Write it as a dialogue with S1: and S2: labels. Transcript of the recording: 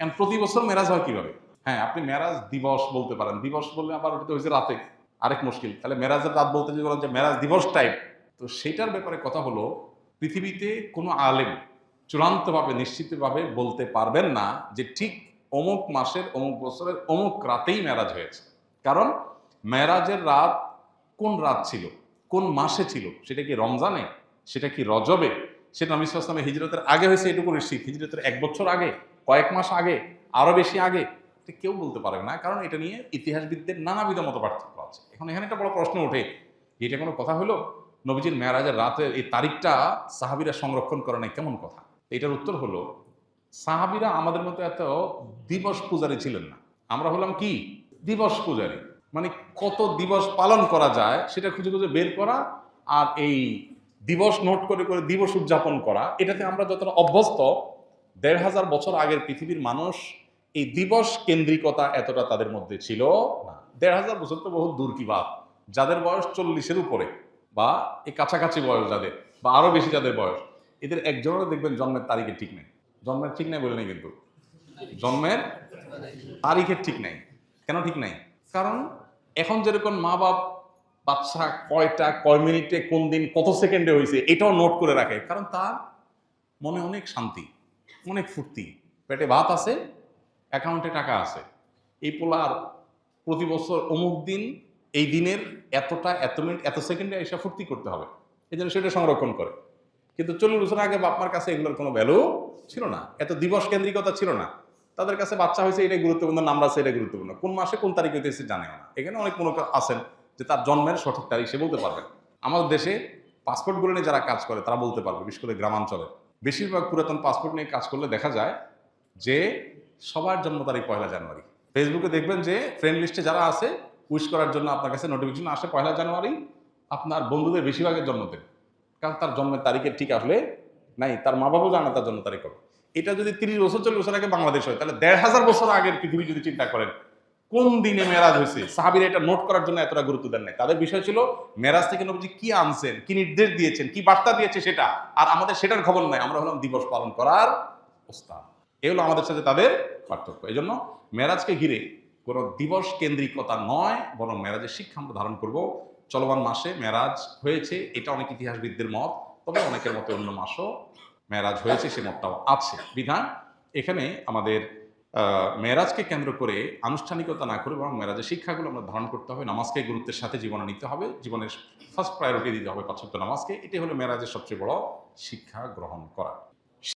S1: কারণ প্রতি বছর মেরাজ হয় কিভাবে? হ্যাঁ, আপনি মেরাজ দিবস বলতে পারেন, দিবস বললে আবার ওটা তো হয়েছে রাতে, আরেক মুশকিল। তাহলে মেরাজের রাত বলতে যদি বলেন যে মেরাজ দিবস টাইপ, তো সেটার ব্যাপারে কথা হলো পৃথিবীতে কোনো আলেম চূড়ান্তভাবে নিশ্চিতভাবে বলতে পারবেন না যে ঠিক অমুক মাসের অমুক বছরের অমুক রাতেই মেরাজ হয়েছে। কারণ মেরাজের রাত কোন রাত ছিল, কোন মাসে ছিল, সেটা কি রমজানে, সেটা কি রজবে, সেটা নবী সাল্লাল্লাহু আলাইহি ওয়াসাল্লামের হিজরতের আগে হয়েছে এটুকু নিশ্চিত, হিজরতের 1 বছর আগে, কয়েক মাস আগে, আরো বেশি আগে, এটা কেউ বলতে পারে না। কারণ এটা নিয়ে ইতিহাসবিদদের নানাবিধ মত পার্থক্য আছে। এখন এখানে একটা বড় প্রশ্ন ওঠে, এটা কোনো কথা হলো? নবীজির মেরাজের রাতের এই তারিখটা সাহাবীরা সংরক্ষণ করে নাই, কেমন কথা? এটার উত্তর হলো, সাহাবীরা আমাদের মতো এত দিবস পূজারী ছিলেন না। আমরা হলাম কি দিবস পূজারী, মানে কত দিবস পালন করা যায় সেটা খুঁজে খুঁজে বের করা, আর এই দিবস নোট করে করে দিবস উদযাপন করা, এটাতে আমরা যতটা অভ্যস্ত। ১,৫০০ বছর আগের পৃথিবীর মানুষ এই দিবস কেন্দ্রিকতা এতটা তাদের মধ্যে ছিল না। ১,৫০০ বছর তো বহু দূর কি বাত। যাদের বয়স ৪০-এর উপরে বা এই কাছাকাছি বয়স যাদের, বা আরো বেশি যাদের বয়স, এদের একজনেরও দেখবেন জন্মের তারিখে ঠিক নেই। জন্মের ঠিক নাই বলে নেই, কিন্তু জন্মের তারিখের ঠিক নাই। কেন ঠিক নাই? কারণ এখন যেরকম মা বাপ বাচ্চা কয়টা, কয় মিনিটে, কোন দিন, কত সেকেন্ডে হয়েছে এটাও নোট করে রাখে, কারণ তার মনে অনেক শান্তি, অনেক ফুর্তি, পেটে ভাত আছে, অ্যাকাউন্টে টাকা আছে। এই পোলার প্রতি বছর অমুক দিন, এই দিনের এতটা, এত মিনিট, এত সেকেন্ডে এসে ফুর্তি করতে হবে, এই জন্য সেটা সংরক্ষণ করে। কিন্তু ৪০ বছর আগে বাপমার কাছে এগুলোর কোনো ভ্যালু ছিল না, এত দিবস কেন্দ্রিকতা ছিল না। তাদের কাছে বাচ্চা হয়েছে এটাই গুরুত্বপূর্ণ, নাম আছে এটা গুরুত্বপূর্ণ, কোন মাসে কোন তারিখ হইতেছে জানে না। এখানে অনেক মনে আছেন যে তার জন্মের সঠিক তারিখ সে বলতে পারবেন। আমাদের দেশে পাসপোর্টগুলো নিয়ে যারা কাজ করে তারা বলতে পারবে, বিশেষ করে গ্রামাঞ্চলে। বেশিরভাগ পুরাতন পাসপোর্ট নিয়ে কাজ করলে দেখা যায় যে সবার জন্ম তারিখ ১ জানুয়ারি। ফেসবুকে দেখবেন যে ফ্রেন্ড লিস্টে যারা আছে, উইশ করার জন্য আপনার কাছে নোটিফিকেশন আসে ১ জানুয়ারি, আপনার বন্ধুদের বেশিরভাগের জন্মদিন। কারণ তার জন্মের তারিখের ঠিক আসলে নাই, তার মা বাবাও জানে তার জন্ম তারিখ হবে। এটা যদি ৩০ বছর ৪০ বছর আগে বাংলাদেশ হয়, তাহলে ১,৫০০ বছর আগের পৃথিবী যদি চিন্তা করেন কোন দিনে মেরাজ হয়েছে, সাহাবীরা এটা নোট করার জন্য এতটা গুরুত্ব দেন নাই। তাদের বিষয় ছিল মেরাজ থেকে নবীজি কি আনছেন, কি নির্দেশ দিয়েছেন, কি বার্তা দিয়েছে সেটা। আর আমাদের সেটার খবর নাই, আমরা হলাম দিবস পালন করার ওস্তাদ। এই হলো আমাদের সাথে তাদের পার্থক্য। এই জন্য মেরাজকে ঘিরে কোনো দিবস কেন্দ্রিকতা নয়, বরং মেরাজের শিক্ষা আমরা ধারণ করব। চলমান মাসে মেরাজ হয়েছে, এটা অনেক ইতিহাসবিদদের মত, তবে অনেকের মতে অন্য মাসও মেরাজ হয়েছে, সে মতটাও আছে। বিধান এখানে আমাদের মেরাজকে কেন্দ্র করে আনুষ্ঠানিকতা না করে বরং মেরাজের শিক্ষাগুলো আমরা ধারণ করতে হবে। নামাজকে গুরুত্বের সাথে জীবনে নিতে হবে, জীবনের ফার্স্ট প্রায়োরিটি দিতে হবে ৫ ওয়াক্ত নামাজকে। এটাই হলো মেরাজের সবচেয়ে বড় শিক্ষা গ্রহণ করা।